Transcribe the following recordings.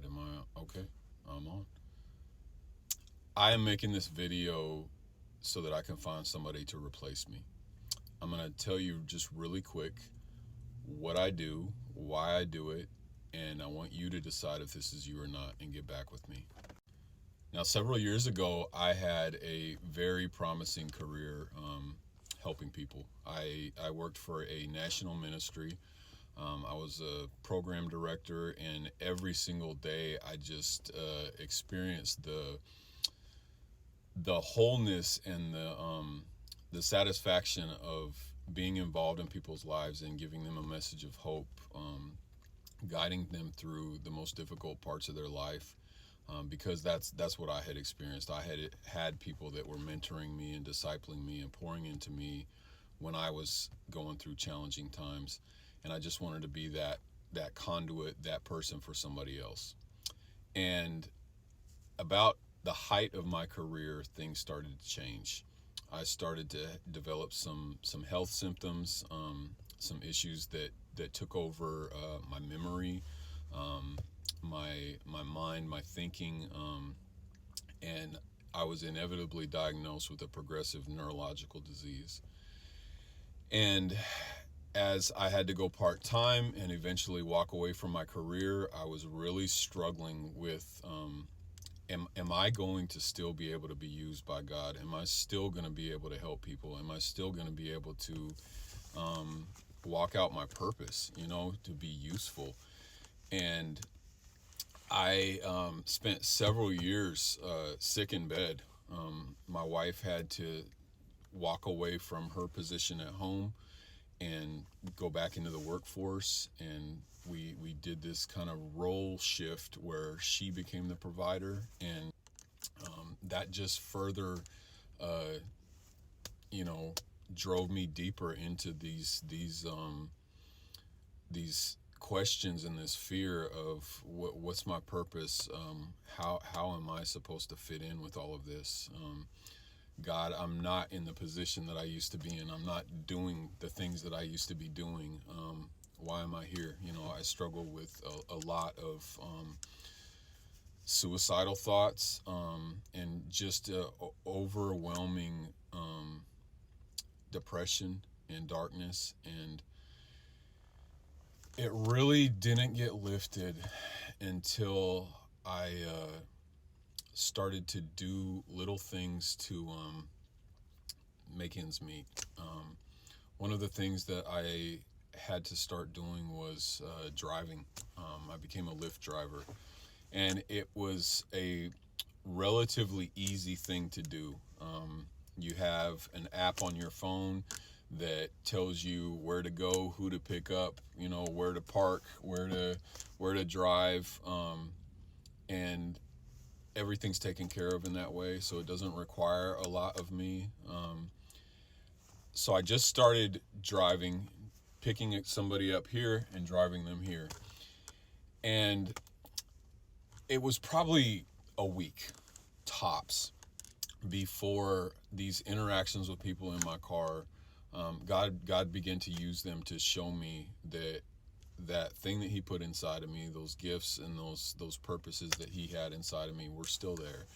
right. Am I okay? I'm on. I am making this video so that I can find somebody to replace me. I'm going to tell you just really quick what I do, why I do it, and I want you to decide if this is you or not and get back with me. Now, several years ago, I had a very promising career helping people. I worked for a national ministry. I was a program director, and every single day I just experienced the wholeness and the satisfaction of being involved in people's lives and giving them a message of hope, guiding them through the most difficult parts of their life. Because that's what I had experienced. I had people that were mentoring me and discipling me and pouring into me when I was going through challenging times, and I just wanted to be that conduit, that person for somebody else. And about the height of my career, things started to change. I started to develop some health symptoms, some issues that took over my memory, my mind, my thinking, and I was inevitably diagnosed with a progressive neurological disease. And as I had to go part time and eventually walk away from my career, I was really struggling with am I going to still be able to be used by God? Am I still going to be able to help people? Am I still going to be able to walk out my purpose, to be useful? And I spent several years sick in bed. My wife had to walk away from her position at home and go back into the workforce, and we did this kind of role shift where she became the provider, and that just further uh, you know drove me deeper into these questions and this fear of what's my purpose, how am I supposed to fit in with all of this. God, I'm not in the position that I used to be in. I'm not doing the things that I used to be doing. Why am I here? I struggle with a lot of suicidal thoughts, and just overwhelming depression and darkness. And it really didn't get lifted until I started to do little things to make ends meet. One of the things that I had to start doing was driving. I became a Lyft driver, and it was a relatively easy thing to do. You have an app on your phone that tells you where to go, who to pick up, where to park, where to drive, and everything's taken care of in that way. So it doesn't require a lot of me. So I just started driving, picking somebody up here and driving them here, and it was probably a week tops before these interactions with people in my car, God began to use them to show me that thing that He put inside of me, those gifts and those purposes that He had inside of me, were still there.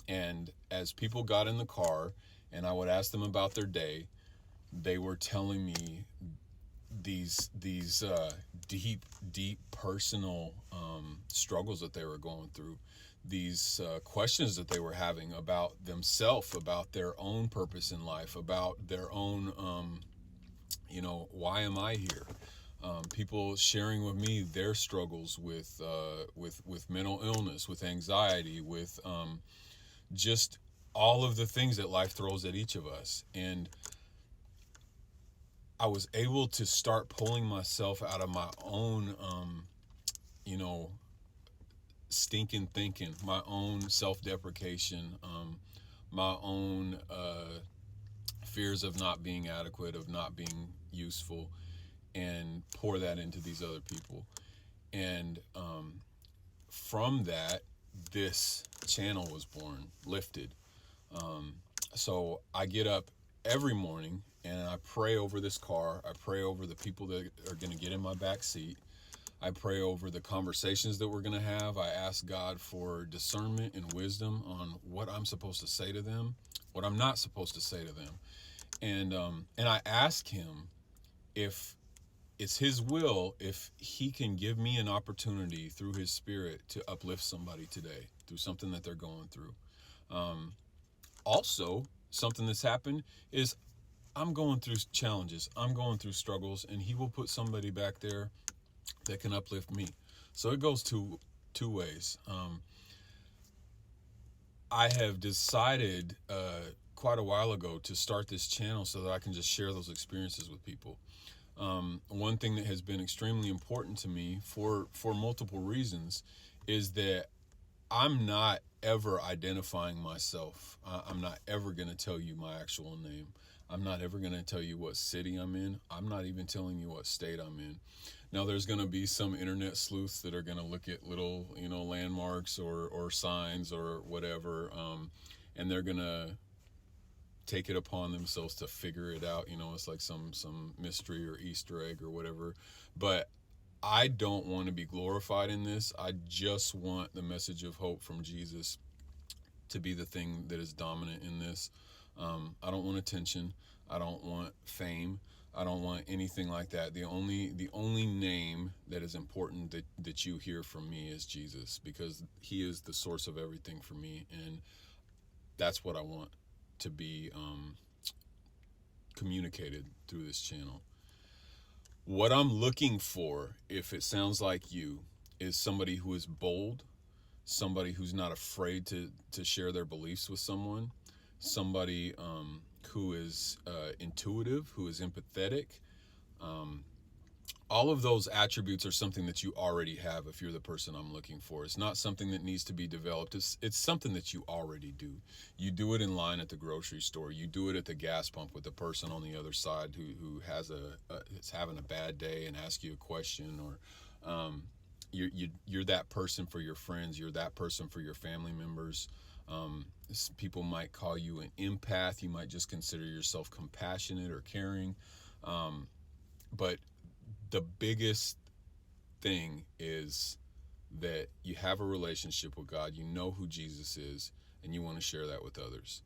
And as people got in the car and I would ask them about their day, they were telling me these deep personal struggles that they were going through, these questions that they were having about themselves, about their own purpose in life, about their own why am I here. People sharing with me their struggles with mental illness, with anxiety, with just all of the things that life throws at each of us. And I was able to start pulling myself out of my own, you know, stinking thinking, my own self-deprecation, my own fears of not being adequate, of not being useful, and pour that into these other people. And from that, this channel was born, Lyft'D. So I get up every morning and I pray over this car. I pray over the people that are going to get in my back seat. I pray over the conversations that we're going to have. I ask God for discernment and wisdom on what I'm supposed to say to them, what I'm not supposed to say to them. And I ask him if it's his will, if he can give me an opportunity through his spirit to uplift somebody today through something that they're going through. Also, something that's happened is I'm going through challenges, I'm going through struggles, and he will put somebody back there that can uplift me. So it goes two ways. I have decided quite a while ago to start this channel so that I can just share those experiences with people. One thing that has been extremely important to me for multiple reasons is that I'm not ever identifying myself. I'm not ever going to tell you my actual name. I'm not ever going to tell you what city I'm in. I'm not even telling you what state I'm in. Now, there's going to be some internet sleuths that are going to look at little, landmarks or signs or whatever, and they're going to take it upon themselves to figure it out. It's like some mystery or Easter egg or whatever. But I don't want to be glorified in this. I just want the message of hope from Jesus to be the thing that is dominant in this. I don't want attention. I don't want fame. I don't want anything like that. The only name that is important that you hear from me is Jesus, because he is the source of everything for me, and that's what I want to be communicated through this channel. What I'm looking for, if it sounds like you, is somebody who is bold, somebody who's not afraid to share their beliefs with someone, somebody who is intuitive, who is empathetic. All of those attributes are something that you already have if you're the person I'm looking for. It's not something that needs to be developed. It's something that you already do. You do it in line at the grocery store. You do it at the gas pump with the person on the other side who has is having a bad day and asks you a question, or you're that person for your friends. You're that person for your family members. People might call you an empath. You might just consider yourself compassionate or caring. But the biggest thing is that you have a relationship with God, you know who Jesus is, and you want to share that with others.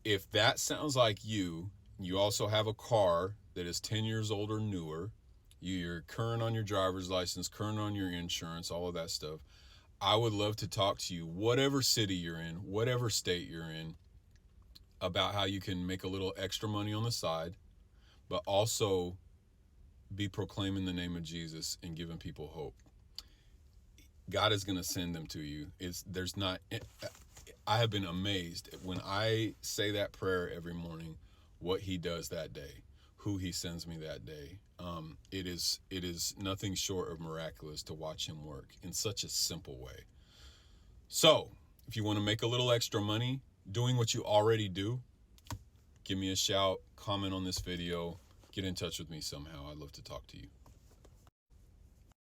If that sounds like you also have a car that is 10 years old or newer, you're current on your driver's license, current on your insurance, all of that stuff, I would love to talk to you, whatever city you're in, whatever state you're in, about how you can make a little extra money on the side, but also be proclaiming the name of Jesus and giving people hope. God is going to send them to you. I have been amazed when I say that prayer every morning, what he does that day, who he sends me that day. It is nothing short of miraculous to watch him work in such a simple way. So if you want to make a little extra money doing what you already do, give me a shout, comment on this video, get in touch with me somehow. I'd love to talk to you.